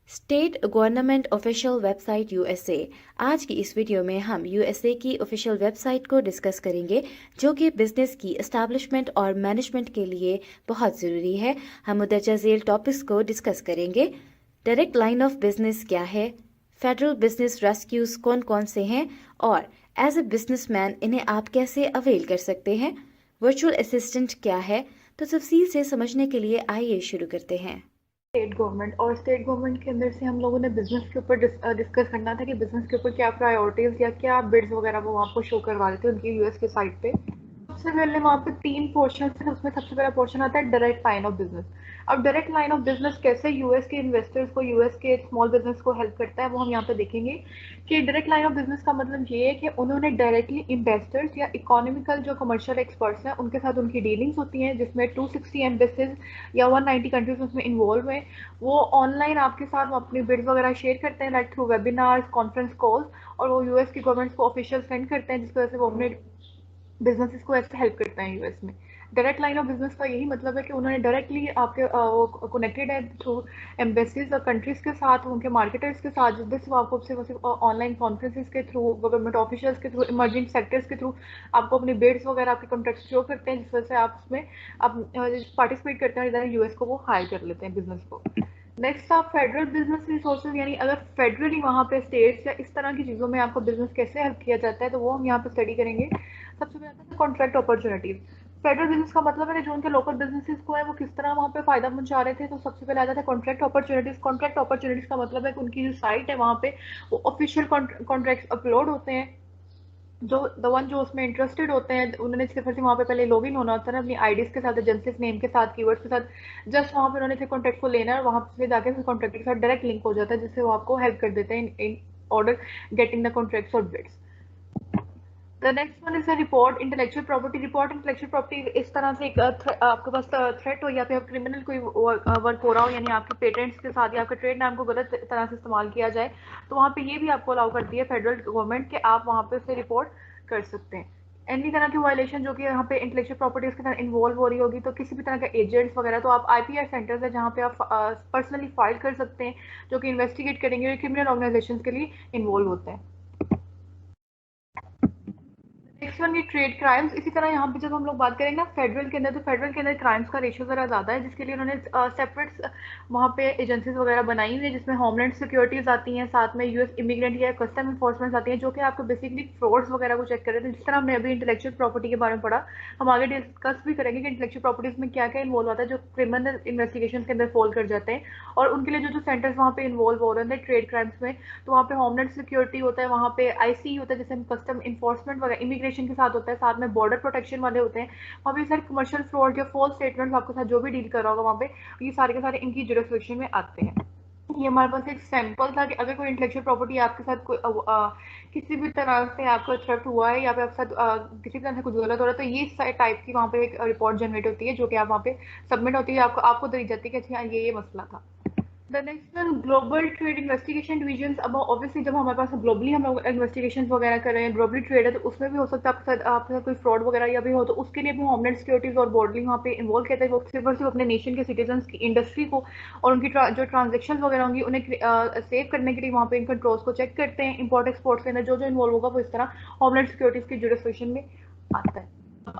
State government official website USA. आज की इस वीडियो में हम यूएसए की ऑफिशियल वेबसाइट को डिस्कस करेंगे, जो कि बिजनेस की एस्टैब्लिशमेंट और मैनेजमेंट के लिए बहुत ज़रूरी है। हम मुदर्जा झेल टॉपिक्स को डिस्कस करेंगे। डायरेक्ट लाइन ऑफ बिजनेस क्या है, फेडरल बिजनेस रेस्क्यूज कौन कौन से हैं, और एज ए बिजनेसमैन इन्हें आप कैसे अवेल कर सकते हैं। वर्चुअल असिस्टेंट क्या है। तो तफसील से समझने के लिए आइए शुरू करते हैं। स्टेट गवर्नमेंट और स्टेट गवर्नमेंट के अंदर से हम लोगों ने बिजनेस के ऊपर डिस्कस करना था कि बिजनेस के ऊपर क्या प्रायोरिटीज या क्या बिड्स वगैरह वो आपको शो करवा देते हैं उनकी यूएस के साइट पे। सबसे पहले वहाँ पे 3 पोर्शन है, उसमें सबसे पहला पोर्शन आता है डायरेक्ट लाइन ऑफ बिजनेस। अब डायरेक्ट लाइन ऑफ बिजनेस कैसे यूएस के इन्वेस्टर्स को, यूएस के स्मॉल बिजनेस को हेल्प करता है, वो हम यहाँ पे देखेंगे। कि डायरेक्ट लाइन ऑफ बिजनेस का मतलब ये है कि उन्होंने डायरेक्टली इन्वेस्टर्स या इकोनॉमिकल जो कमर्शियल एक्सपर्ट्स हैं उनके साथ उनकी डीलिंग्स होती हैं, जिसमें 260 एम्बेसीज या 190 कंट्रीज उसमें इन्वॉल्व हैं। वो ऑनलाइन आपके साथ अपनी बिड्स वगैरह शेयर करते हैं, like through webinars, conference calls, और वो यूएस की गवर्नमेंट को ऑफिशियल सेंड करते हैं, जिसकी वजह से वो अपने बिजनेसेस को ऐसे हेल्प करते हैं यूएस में। डायरेक्ट लाइन ऑफ बिजनेस का यही मतलब है कि उन्होंने डायरेक्टली आपके वो कनेक्टेड है थ्रू एम्बेसीज और कंट्रीज के साथ, उनके मार्केटर्स के साथ, जिससे वो आपको सिर्फ ऑनलाइन कॉन्फ्रेंसेस के थ्रू, गवर्नमेंट ऑफिशियल्स के थ्रू, इमर्जिंग सेक्टर्स के थ्रू आपको अपने बिड्स वगैरह, आपके कॉन्ट्रैक्ट शो करते हैं, जिस वजह से आप उसमें आप पार्टिसिपेट करते हैं, इधर यूएस को वो हायर कर लेते हैं बिजनेस को। नेक्स्ट आप फेडरल बिजनेस रिसोर्सेज, यानी अगर फेडरली वहाँ पे स्टेट्स या इस तरह की चीज़ों में आपको बिजनेस कैसे हेल्प किया जाता है, तो वो हम यहाँ पे स्टडी करेंगे। सबसे पहले आता है कॉन्ट्रैक्ट अपॉर्चुनिटीज। फेडरल बिजनेस का मतलब है कि जो उनके लोकल बिजनेसेस को है वो किस तरह वहाँ पे फायदा पहुंचा रहे थे। तो सबसे पहले आता था कॉन्ट्रैक्ट अपॉर्चुनिटीज। कॉन्ट्रैक्ट अपॉर्चुनिटीज का मतलब है कि उनकी जो साइट है वहाँ पे वो ऑफिशियल कॉन्ट्रैक्ट अपलोड होते हैं। जो द वन जो उसमें इंटरेस्टेड होते हैं, उन्होंने सिर्फ से वहाँ पे पहले लॉग इन होना होता है ना, अपनी आईडीज के साथ, एजेंसीज नेम के साथ, कीवर्ड्स के साथ। जस्ट वहाँ पे उन्होंने कॉन्टैक्ट को लेना है और वहाँ पे जाके कॉन्टैक्ट के साथ डायरेक्ट लिंक हो जाता है, जिससे वो आपको हेल्प कर देते हैं in order getting the contracts और bids. The next one is a report intellectual property. Report intellectual property इस तरह से एक आपके पास थ्रेट हो या फिर क्रिमिनल कोई वर्क हो रहा हो, यानी आपके पेटेंट्स के साथ या आपके ट्रेड नाम को गलत तरह से इस्तेमाल किया जाए, तो वहाँ पे ये भी आपको अलाउ करती है फेडरल गवर्नमेंट कि आप वहाँ पे उसे रिपोर्ट कर सकते हैं। एनी तरह की वायलेशन जो कि यहाँ पे इंटेलेक्चुअल प्रॉपर्टीज के साथ इन्वॉल्व हो रही होगी, तो किसी भी तरह का एजेंट्स वगैरह, तो आप आईपीआर सेंटर्स है जहाँ पे आप पर्सनली फाइल कर सकते हैं, जो कि इन्वेस्टिगेट करेंगे और क्रिमिनल ऑर्गेनाइजेशन के लिए इन्वॉल्व होते हैं। नेक्स्ट वन ये ट्रेड क्राइम्स। इसी तरह यहाँ पे जब हम लोग बात करेंगे ना फेडरल के अंदर, तो फेडरल के अंदर क्राइम्स का रेशियो जरा ज्यादा है, जिसके लिए उन्होंने सेपरेट वहाँ पे एजेंसीज वगैरह बनाई हुई है, जिसमें होमलैंड सिक्योरिटीज आती हैं, साथ में यूएस इमिग्रेंट या कस्टम इन्फोर्समेंट आती हैं, जो कि आपको बेसिकली फ्रॉड्स वगैरह को चेक कर रहे थे। जिस तरह हमने अभी इंटेलेक्चुअल प्रॉपर्टी के बारे में पढ़ा, हम आगे डिस्कस भी करेंगे कि इंटेलेक्चुअल प्रॉपर्टीज में क्या क्या इन्वॉल्व आता है, जो क्रिमिनल इन्वेस्टिगेशन के अंदर फॉल कर जाते हैं। और उनके लिए जो जो सेंटर्स वहाँ पे इन्वॉल्व हो रहे हैं ट्रेड क्राइम्स में, तो वहाँ पे होमलैंड सिक्योरिटी होता है, वहाँ पे आईसी होता है, जैसे कस्टम इन्फोर्समेंट वगैरह इमिग्रेशन के साथ होता है, साथ में बॉर्डर प्रोटेक्शन वाले होते हैं। वहाँ पे सर कमर्शियल फ्रॉड या फॉल्स स्टेटमेंट्स आपके साथ जो भी डील कर रहा होगा वहाँ पे, ये सारे के सारे इनकी जुरिस्डिक्शन में आते हैं। ये हमारे पास एक सैंपल था कि अगर कोई इंटेलेक्चुअल प्रॉपर्टी आपके साथ कोई किसी भी तरह से आपको थ्रेफ्ट हुआ है या फिर आपके साथ किसी भी तरह से कुछ गलत हो रहा है, तो ये टाइप की वहाँ पे एक रिपोर्ट जनरेट होती है, जो कि आप वहाँ पे सबमिट होती है, आपको आपको दी जाती है कि अच्छा ये मसला था। The next one global trade investigation division. अब ऑब्वियसली जब हमारे पास ग्लोबली हम लोग इन्वेस्टिगेशन वगैरह कर रहे हैं, ग्लोबली ट्रेड है, तो उसमें भी हो सकता है आपके साथ कोई फ्रॉड वगैरह या भी हो, तो उसके लिए भी होमलैंड सिक्योरिटीज और बॉर्डरिंग वहाँ पे इन्वॉल्व कहते हैं। वो सिर्फ और सिर्फ अपने नेशन के सिटीजन की इंडस्ट्री को और उनकी जो ट्रांजेक्शन वगैरह होंगी उन्हें सेव करने के लिए वहाँ पे इन कंट्रोल्स को चेक करते हैं। इंपोर्ट एक्सपोर्ट के अंदर जो जो इन्वॉल्व होगा वो इस तरह होमलैंड सिक्योरिटीज की जुरिस्डिक्शन में आता है।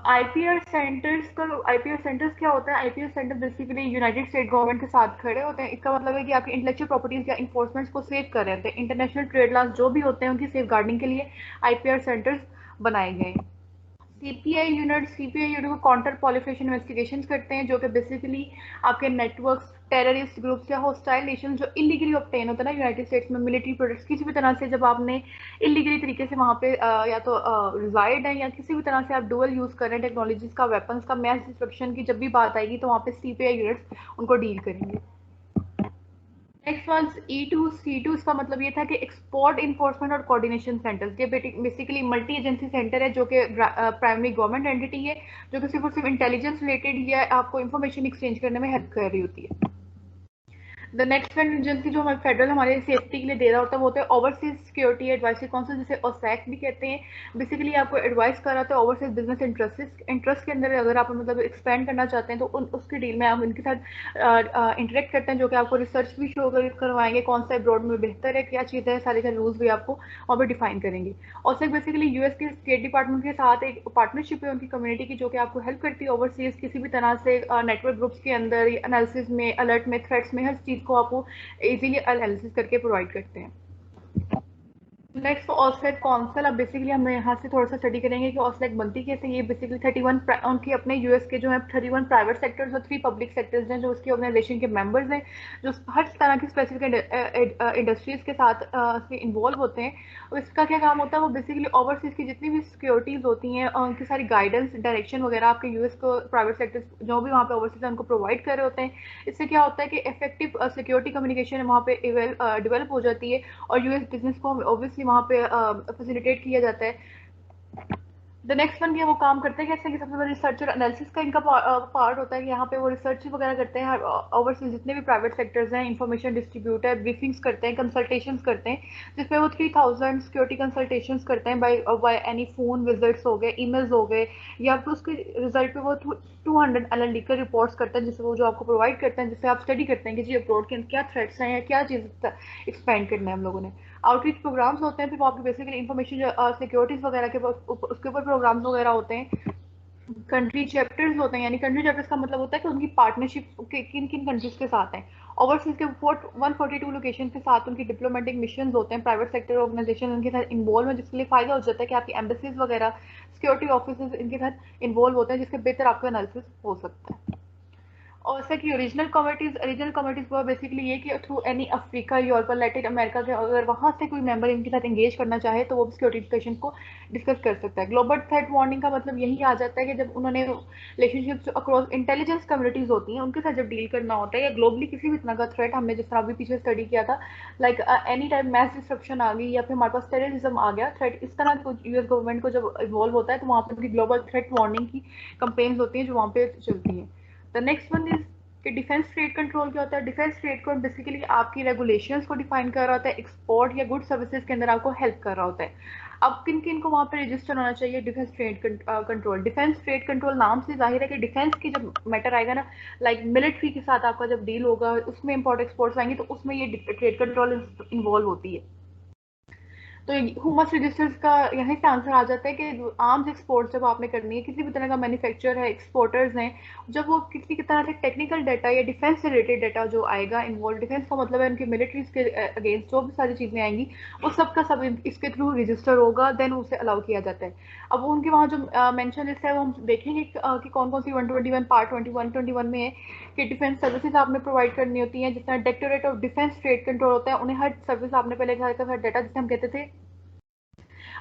आईपीआर सेंटर्स का, आईपीआर सेंटर्स क्या होता है? IPR centre basically United state government के साथ खड़े होते हैं। इसका मतलब है कि आपकी इंटेलेक्चुअल प्रॉपर्टीज या इन्फोर्समेंट को सेव कर रहे थे। इंटरनेशनल ट्रेड लॉस जो भी होते हैं उनकी सेफ गार्डिंग के लिए आईपीआर सेंटर्स बनाए गए हैं। सीपीआई यूनिट को काउंटर पॉलिफिकेशन इन्वेस्टिगेशन करते हैं, जो कि बेसिकली आपके नेटवर्क्स, टेररिस्ट ग्रुप्स या हॉस्टाइल नेशन जो इलीगली ऑब्टेन होता है ना यूनाइटेड स्टेट्स में, मिलिट्री प्रोडक्ट्स किसी भी तरह से, जब आपने इलीगली तरीके से वहाँ पे या तो रिजाइड है या किसी भी तरह से आप डुअल यूज कर रहे हैं टेक्नोलॉजीज का, वेपन्स का, मैस डिस्ट्रक्शन की जब भी बात आएगी, तो वहाँ पे सीपीआई यूनिट्स उनको डील करेंगे। Next one E2C2। इसका मतलब ये था कि एक्सपोर्ट इन्फोर्समेंट और कोऑर्डिनेशन सेंटर्स। ये बेसिकली मल्टी एजेंसी सेंटर है, जो कि प्राइमरी गवर्नमेंट एंटिटी है, जो कि सिर्फ इंटेलिजेंस रिलेटेड या आपको इन्फॉर्मेशन एक्सचेंज करने में हेल्प कर रही होती है। द नेक्स्ट वन एजेंसी जो हमारे फेडरल हमारे सेफ्टी के लिए दे रहा होता है वो होता है ओवरसीज सिक्योरिटी एडवाइजरी काउंसिल, जिसे ओसैक भी कहते हैं। बेसिकली आपको एडवाइस कर रहा था ओवरसीज बिजनेस इंटरेस्ट के अंदर अगर आप मतलब एक्सपेंड करना चाहते हैं तो उसकी डील में आप उनके साथ इंटरेक्ट करते हैं, जो कि आपको रिसर्च भी शो करवाएंगे कौन सा अब्रॉड में बेहतर है, क्या चीज़ है, सारे रूल्स भी आपको वहाँ पर डिफाइन करेंगे। ओसैक बेसिकली यूएस के स्टेट डिपार्टमेंट के साथ एक पार्टनरशिप है उनकी कम्युनिटी की, जो कि आपको हेल्प करती है ओवरसीज किसी भी तरह से नेटवर्क ग्रुप्स के अंदर एनालिसिस में, अलर्ट में, थ्रेट्स में, हर चीज़ को आपको इजीली एनालिसिस करके प्रोवाइड करते हैं। नेक्स्ट ऑसलेट कौंसिल, अब बेसिकली हम यहाँ से थोड़ा सा स्टडी करेंगे कि ऑसलेट बनती कैसे। ये बेसिकली 31 उनकी अपने यूएस के जो है 31 प्राइवेट सेक्टर्स और 3 पब्लिक सेक्टर्स हैं जो उसकी ऑर्गेनाइजेशन के मेंबर्स हैं, जो हर तरह की स्पेसिफिक इंडस्ट्रीज के साथ इन्वॉल्व होते हैं। और इसका क्या काम होता है, वो बेसिकली ओवरसीज की जितनी भी सिक्योरिटीज होती हैं उनकी सारी गाइडेंस, डायरेक्शन वगैरह आपके यूएस को प्राइवेट सेक्टर्स जो भी वहाँ पे ओवरसीज है उनको प्रोवाइड कर रहे होते हैं। इससे क्या होता है कि इफेक्टिव सिक्योरिटी कम्युनिकेशन वहाँ पे डेवलप हो जाती है और यूएस बिजनेस को ऑब्वियसली वहाँ पे फैसिलिटेट किया जाता है। द नेक्स्ट वन वो काम करते हैं कैसे कि सबसे पहले रिसर्च और एनालिसिस का इनका पार्ट होता है कि यहाँ पे वो रिसर्च वगैरह करते हैं ओवरसीज जितने भी प्राइवेट सेक्टर्स हैं, इंफॉर्मेशन डिस्ट्रीब्यूट है, ब्रीफिंग्स करते हैं, कंसल्टेशंस करते हैं, जिसमें वो 3000 सिक्योरिटी कंसल्टेशंस करते हैं बाय एनी फोन विजिट्स हो गए, ईमेल्स हो गए, या फिर उसके रिजल्ट पे वो 200 एनालिटिकल रिपोर्ट्स करते हैं, जिससे वो जो आपको प्रोवाइड करते हैं, जिससे आप स्टडी करते हैं कि जी अब्रॉड के क्या थ्रेट्स हैं या क्या चीज़ एक्सपेंड करना है हम लोगों ने। आउटरीच प्रोग्राम्स होते हैं, फिर वो आपकी बेसिकली इन्फॉर्मेशन सिक्योरिटीज वगैरह के उसके ऊपर प्रोग्राम्स वगैरह होते हैं। कंट्री चैप्टर्स होते हैं, यानी कंट्री चैप्टर्स का मतलब होता है कि उनकी पार्टनरशिप किन किन कंट्रीज के साथ हैं। ओवरसीज के 142 लोकेशन के साथ उनकी डिप्लोमेटिक मिशन होते हैं, प्राइवेट सेक्टर ऑर्गेनाइजेशन उनके साथ इन्वॉल्व है, जिसके लिए फायदा हो जाता है कि आपकी एम्बेसीज वगैरह, सिक्योरिटी ऑफिस इनके साथ इन्वॉल्व होते हैं, जिसके बेहतर आपका एनालिसिस हो सकता है। और सर की ओरिजिनल कमिटीज वो बेसिकली ये कि through any Africa, Europe, Latin America के अगर वहाँ से कोई मेंबर इनके साथ एंगेज करना चाहे तो वो भी सिक्योरिटी डिस्कशन को डिस्कस कर सकता है। ग्लोबल थ्रेट वार्निंग का मतलब यही आ जाता है कि जब उन्होंने रिलेशनशिप्स अक्रॉस इंटेलिजेंस कम्युनिटीज होती हैं उनके साथ जब डील करना होता है, या ग्लोबली किसी भी तरह का थ्रेट, हमने जिस तरह अभी पीछे स्टडी किया था, like any time mass destruction आ गई या फिर हमारे पास टेररिज्म आ गया थ्रेट, इस तरह को यूएस गवर्नमेंट को जब इन्वॉल्व होता है तो वहाँ पर ग्लोबल थ्रेट वार्निंग की कंपेन्स होती हैं जो वहाँ पे चलती हैं। द नेक्स्ट वन इज कि डिफेंस ट्रेड कंट्रोल क्या होता है। डिफेंस ट्रेड को बेसिकली आपकी रेगुलेशंस को डिफाइन कर रहा होता है, एक्सपोर्ट या गुड सर्विसेज के अंदर आपको हेल्प कर रहा होता है। अब किन किन को वहाँ पे रजिस्टर होना चाहिए defence trade control. Defence trade control नाम से जाहिर है कि डिफेंस की जब मैटर आएगा ना, लाइक मिलिट्री के साथ आपका जब डील होगा उसमें इम्पोर्ट एक्सपोर्ट्स आएंगे तो उसमें ये ट्रेड कंट्रोल इन्वॉल्व होती है। तो हुमस रजिस्टर्स का यहीं से आंसर आ जाता है कि आर्म्स एक्सपोर्ट जब आपने करनी है, किसी भी तरह का मैन्युफैक्चर है, एक्सपोर्टर्स हैं, जब वो किसी की तरह से टेक्निकल डाटा या डिफेंस से रिलेटेड डाटा जो आएगा इन्वॉल्व, डिफेंस का मतलब है उनकी मिलिट्रीज के अगेंस्ट जो भी सारी चीज़ें आएंगी वो सब का सब इसके थ्रू रजिस्टर होगा, देन उसे अलाउ किया जाता है। अब उनके वहाँ जो मेंशन लिस्ट है वो हम देखेंगे कि कौन कौन सी 121 पार्ट 21 में है कि डिफेंस सर्विसेज आपने प्रोवाइड करनी होती हैं, जिसमें directorate of defence trade control होता है, उन्हें हर सर्विस आपने पहले डाटा जिसे हम कहते थे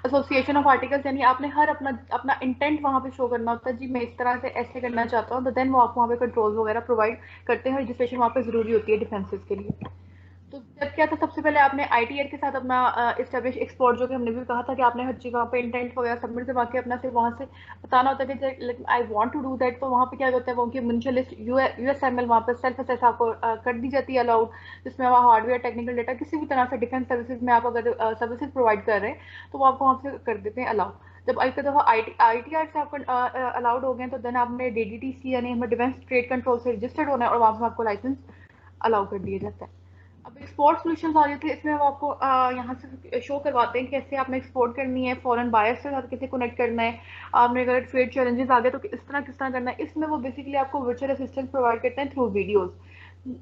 एसोसिएशन ऑफ आर्टिकल्स, यानी आपने हर अपना अपना इंटेंट वहाँ पे शो करना होता है, जी मैं इस तरह से ऐसे करना चाहता हूँ, तो देन वो आपको वहाँ पे कंट्रोल वगैरह प्रोवाइड करते हैं। रजिस्ट्रेशन वहाँ पे जरूरी होती है डिफेंसेस के लिए। तो जब क्या था, सबसे पहले आपने आईटीआर के साथ अपना इस्टेब्लिश एक्सपोर्ट, जो कि हमने भी कहा था कि आपने हर चीज़ वहाँ पे इंटेंट वगैरह सबमिट करवा के अपना फिर वहाँ से बताना होता है कि I want to do that. तो वहाँ पे क्या होता है, वो उनकी म्यूचुअल लिस्ट यूएसएमएल वहाँ पे सेल्फ असेस आपको कर दी जाती है अलाउड, जिसमें वहाँ हार्डवेयर, टेक्निकल डाटा, किसी भी तरह से डिफेंस सर्विसेज में आप अगर सर्विसेज प्रोवाइड कर रहे हैं तो वो आपको वहाँ से कर देते हैं अलाउ। जब एक दफ़ा आईटीआर से आपको अलाउड हो गए तो देन आपने डीडीटीसी यानी हमें डिफेंस ट्रेड कंट्रोल से रजिस्टर्ड होना है और वहाँ से आपको लाइसेंस अलाउ कर दिया जाता है। अब एक्सपोर्ट सॉल्यूशंस आ जाते हैं, इसमें हम आपको यहाँ से शो करवाते हैं कि कैसे आपने एक्सपोर्ट करनी है, फॉरेन बायर्स के साथ कैसे कनेक्ट करना है, आपने अगर ट्रेड चैलेंजेस आ गए तो किस तरह करना है। इसमें वो बेसिकली आपको वर्चुअल असिस्टेंट प्रोवाइड करते हैं थ्रू वीडियोस।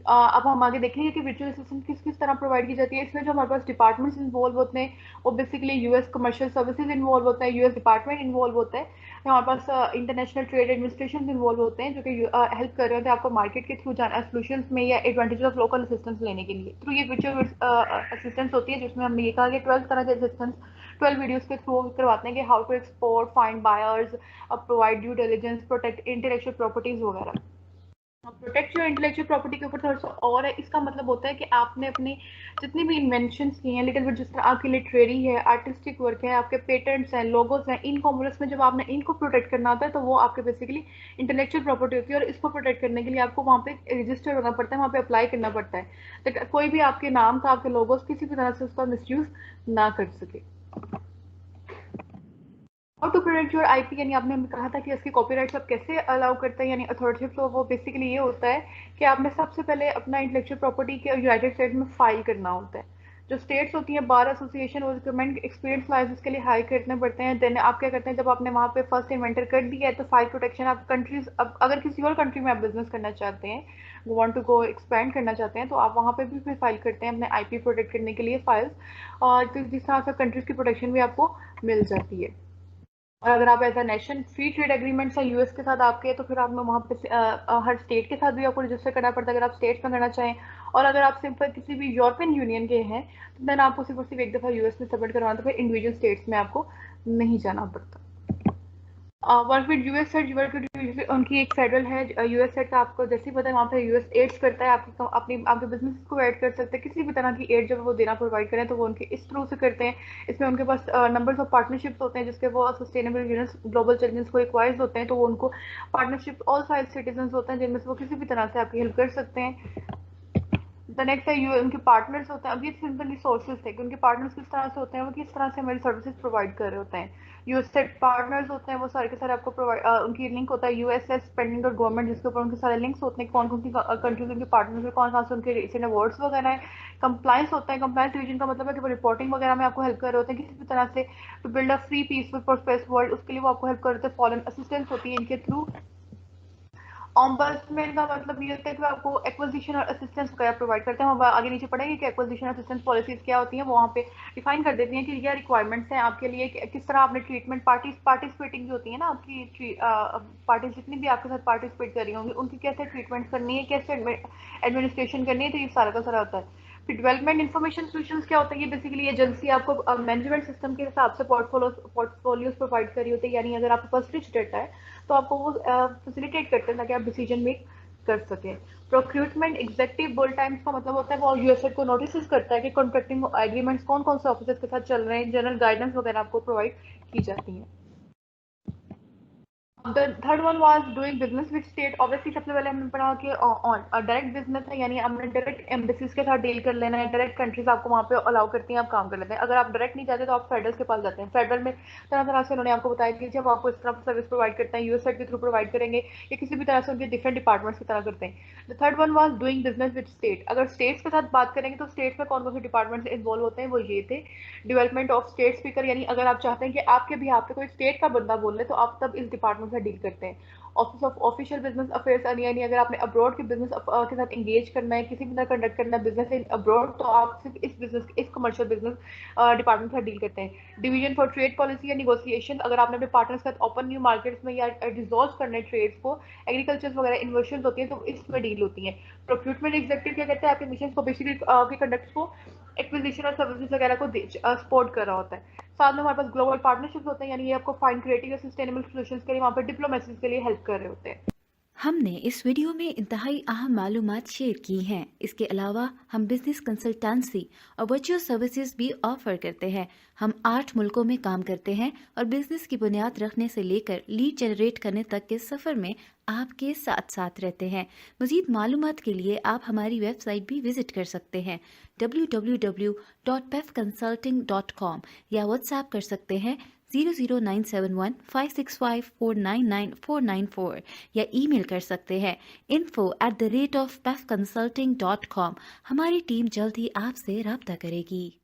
अब हम आगे देखेंगे कि वर्चुअल असिस्टेंट किस किस तरह प्रोवाइड की जाती है। इसमें जो हमारे पास डिपार्टमेंट्स इन्वॉल्व होते हैं वो basically US commercial services involve होता है, यूएस डिपार्टमेंट इन्वॉल्व होता है, हमारे पास इंटरनेशनल ट्रेड एडमिनिस्ट्रेशन इन्वॉल्व होते हैं जो कि हेल्प कर रहे होते हैं आपको मार्केट के थ्रू जाना सोल्यूशन में या एडवांटेज ऑफ लोकल असिस्टेंस लेने के लिए। थ्रू ये वर्चुअल असिस्टेंस होती है जिसमें हमने ये कहा कि 12 तरह के असिस्टेंस 12 वीडियोस के थ्रू करवाते हैं कि how to export, find buyers, provide due diligence, protect intellectual properties वगैरह। प्रोटेक्ट योर इंटेलेक्चुअल प्रॉपर्टी के ऊपर थोड़ा सा और है। इसका मतलब होता है कि आपने अपनी जितनी भी इन्वेंशंस की हैं लिटिल बिट, जिस तरह आपकी लिटरेरी है, आर्टिस्टिक वर्क है, आपके पेटेंट्स हैं, लोगोस हैं, इन कॉमर्स में जब आपने इनको प्रोटेक्ट करना होता है तो वो आपके बेसिकली इंटेलेक्चुअल प्रॉपर्टी होती है, और इसको प्रोटेक्ट करने के लिए आपको वहाँ पे रजिस्टर होना पड़ता है, वहाँ पे अप्लाई करना पड़ता है तो कोई भी आपके नाम का, आपके लोगोस किसी भी तरह से उसका मिसयूज ना कर सके। How to protect your IP, यानी आपने हमें कहा था कि इसकी कॉपीराइट्स आप कैसे अलाउ करते हैं, यानी अथॉरिटी। तो वो बेसिकली ये होता है कि आपने सबसे पहले अपना इंटेलेक्चुअल प्रॉपर्टी के यूनाइटेड स्टेट्स में फाइल करना होता है। जो स्टेट्स होती हैं, बार एसोसिएशन, वो रिकमेंड एक्सपीरियंस लाइसेंस के लिए हाई करने पड़ते हैं। देन आप क्या करते हैं, जब आपने वहाँ पे फर्स्ट इन्वेंटर कर दिया है तो फाइल प्रोटेक्शन आप कंट्रीज, अब अगर किसी और कंट्री में आप बिजनेस करना चाहते हैं, वांट टू गो एक्सपैंड करना चाहते हैं, तो आप वहाँ पे भी फाइल करते हैं अपने आईपी प्रोटेक्ट करने के लिए फाइल्स, और जिस तरह से कंट्रीज की प्रोटेक्शन भी आपको मिल जाती है। और अगर आप as a nation free trade agreements है यूएस के साथ आपके, तो फिर आपने वहाँ पे हर स्टेट के साथ भी आपको रजिस्टर करना पड़ता है अगर आप स्टेट्स में करना चाहें। और अगर आप सिंपल किसी भी यूरोपियन यूनियन के हैं तो देन आपको सिर्फ और सिर्फ एक दफ़ा यूएस में सबमिट करवाना, तो फिर इंडिविजुअल स्टेट्स में आपको नहीं जाना पड़ता। Work with US set, work with उनकी एक फेडरल है यूएस सेट का, आपको जैसे ही पता है वहाँ पे यूएस एड्स करता है, आपकी अपनी आपके बिजनेस को ऐड कर सकते हैं, किसी भी तरह की एड जब वो देना प्रोवाइड करें तो वो उनके इस थ्रू से करते हैं। इसमें उनके पास नंबर्स ऑफ पार्टनरशिप्स होते हैं जिसके वो सस्टेनेबल यूनिट्स ग्लोबल चैलेंजेस को एक्वाइज होते हैं, तो वो उनको पार्टनरशिप ऑल साइड सिटीजन होते हैं जिनमें से वो किसी भी तरह से आपकी हेल्प कर सकते हैं। द नेक्स्ट है यू, उनके पार्टनर्स होते हैं। अब ये सिंपल रिसोर्सेज थे कि उनके पार्टनर्स किस तरह से होते हैं, वो किस तरह से हमारी सर्विसेज प्रोवाइड कर रहे होते हैं। यूएसएड पार्टनर्स होते हैं, वो सारे के सारे आपको प्रोवाइड, उनकी लिंक होता है यूएसएस पेंडिंग और गवर्नमेंट, जिसके ऊपर उनके सारे लिंक्स होते हैं कौन कौन सी कंट्रीज उनके पार्टनर्स है, कौन कौन से उनके रिसेंट अवार्ड्स वगैरह है। कंप्लाइंस होता है, कंप्लाइंस डिवीजन का मतलब है कि वो रिपोर्टिंग वगैरह में आपको हेल्प कर रहे होते हैं किसी भी तरह से, to build a free peaceful prosperous world, उसके लिए वो आपको हेल्प कर रहे होते हैं। फॉरेन असिस्टेंस होती है इनके थ्रू। ऑम्बर्समैन का मतलब ये होता है कि आपको एक्विजिशन और असिस्टेंस वगैरह प्रोवाइड करते हैं। हम आगे नीचे पढ़ेंगे कि एक्विजिशन असिस्टेंस पॉलिसीज क्या होती हैं, वो वहाँ पे डिफाइन कर देती हैं कि क्या रिक्वायरमेंट्स हैं आपके लिए, किस तरह आपने ट्रीटमेंट पार्टिसिपेटिंग जो होती है ना आपकी पार्टीज, जितनी भी आपके साथ पार्टिसिपेट कर रही होंगी उनकी कैसे ट्रीटमेंट करनी है, कैसे एडमिनिस्ट्रेशन करनी है, तो ये सारा का सारा होता है। फिर डेवलपमेंट इन्फॉर्मेशन सोल्यूशंस क्या होता है, ये बेसिकली एजेंसी आपको मैनेजमेंट सिस्टम के हिसाब से पोर्टफोलियोज प्रोवाइड करी होती है, यानी अगर आपके पास रिच डेटा है तो आपको वो फैसिलिटेट करते हैं ताकि आप डिसीजन मेक कर सकें। प्रोक्यूटमेंट एग्जेक्टिव बोल टाइम्स का मतलब होता है वो यूएसएड को नोटिस करता है कि कॉन्ट्रैक्टिंग एग्रीमेंट्स कौन कौन से ऑफिसर्स के साथ चल रहे हैं, जनरल गाइडेंस वगैरह आपको प्रोवाइड की जाती है। The third one was doing business with state. Obviously सबसे पहले हमने पढ़ा कि ऑन डायरेक्ट बिजनेस है, यानी हमने डायरेक्ट एम्बेसीज के साथ डील कर लेना है, डायरेक्ट कंट्रीज आपको वहाँ पे अलाउ करती हैं, आप काम कर लेते हैं। अगर आप डायरेक्ट नहीं जाते तो आप फेडरल के पास जाते हैं। फेडरल में तरह तरह से उन्होंने आपको बताया कि जब आपको इस तरह सर्विस प्रोवाइड करते हैं यूएसएड के थ्रू प्रोवाइड करेंगे या किसी भी तरह से उनके डिफरेंट डिपार्टमेंट्स की तरह करते हैं। The third one was doing business with state. अगर स्टेट्स के साथ बात करेंगे तो स्टेट्स में कौन कौन से डिपार्टमेंट्स इन्वॉल्व होते हैं, वो ये थे। डेवलपमेंट ऑफ स्टेट स्पीकर, यानी अगर आप चाहते हैं कि आपके भी यहाँ पे कोई स्टेट का बंदा बोल ले तो आप तब इस डिपार्टमेंट से डील करते हैं। Office of official business affairs, यानी अगर आपने अब्रॉड के बिजनेस के साथ एंगेज करना है, किसी भी तरह कंडक्ट करना है बिजनेस इन अब्रॉड, तो आप सिर्फ इस बिजनेस इस कमर्शियल बिजनेस डिपार्टमेंट के साथ डील करते हैं। डिवीजन फॉर ट्रेड पॉलिसी या निगोसिएशन, अगर आपने अपने पार्टनर्स के साथ ओपन न्यू मार्केट्स में या डिजोल्व करने ट्रेड्स को, एग्रीकल्चर वगैरह इन्वर्शन होती है तो इसमें डील होती है। प्रोक्यूटमेंट एग्जेक्टिव क्या कहते हैं, आपके मिशन को बेसिकली आपके कंडक्ट को एक्विजिशन और सर्विसेज वगैरह को सपोर्ट कर रहा होता है। साथ में हमारे पास ग्लोबल पार्टनरशिप होते हैं, यानी ये आपको फाइंड क्रिएटिव सस्टेनेबल सॉल्यूशंस के लिए वहाँ पर डिप्लोमेसी के लिए हेल्प कर रहे होते हैं। हमने इस वीडियो में इंतहाई अहम मालूमात शेयर की हैं। इसके अलावा हम बिजनेस कंसल्टेंसी और वर्चुअल सर्विसेज भी ऑफर करते हैं। हम 8 मुल्कों में काम करते हैं और बिजनेस की बुनियाद रखने से लेकर लीड जनरेट करने तक के सफ़र में आपके साथ साथ रहते हैं। मज़ीद मालूमात के लिए आप हमारी वेबसाइट भी विजिट कर सकते हैं www.pefconsulting.com या व्हाट्सएप कर सकते हैं 00971 565 499 494 या ईमेल कर सकते हैं info@pefconsulting.com। हमारी टीम जल्द ही आपसे राब्ता करेगी।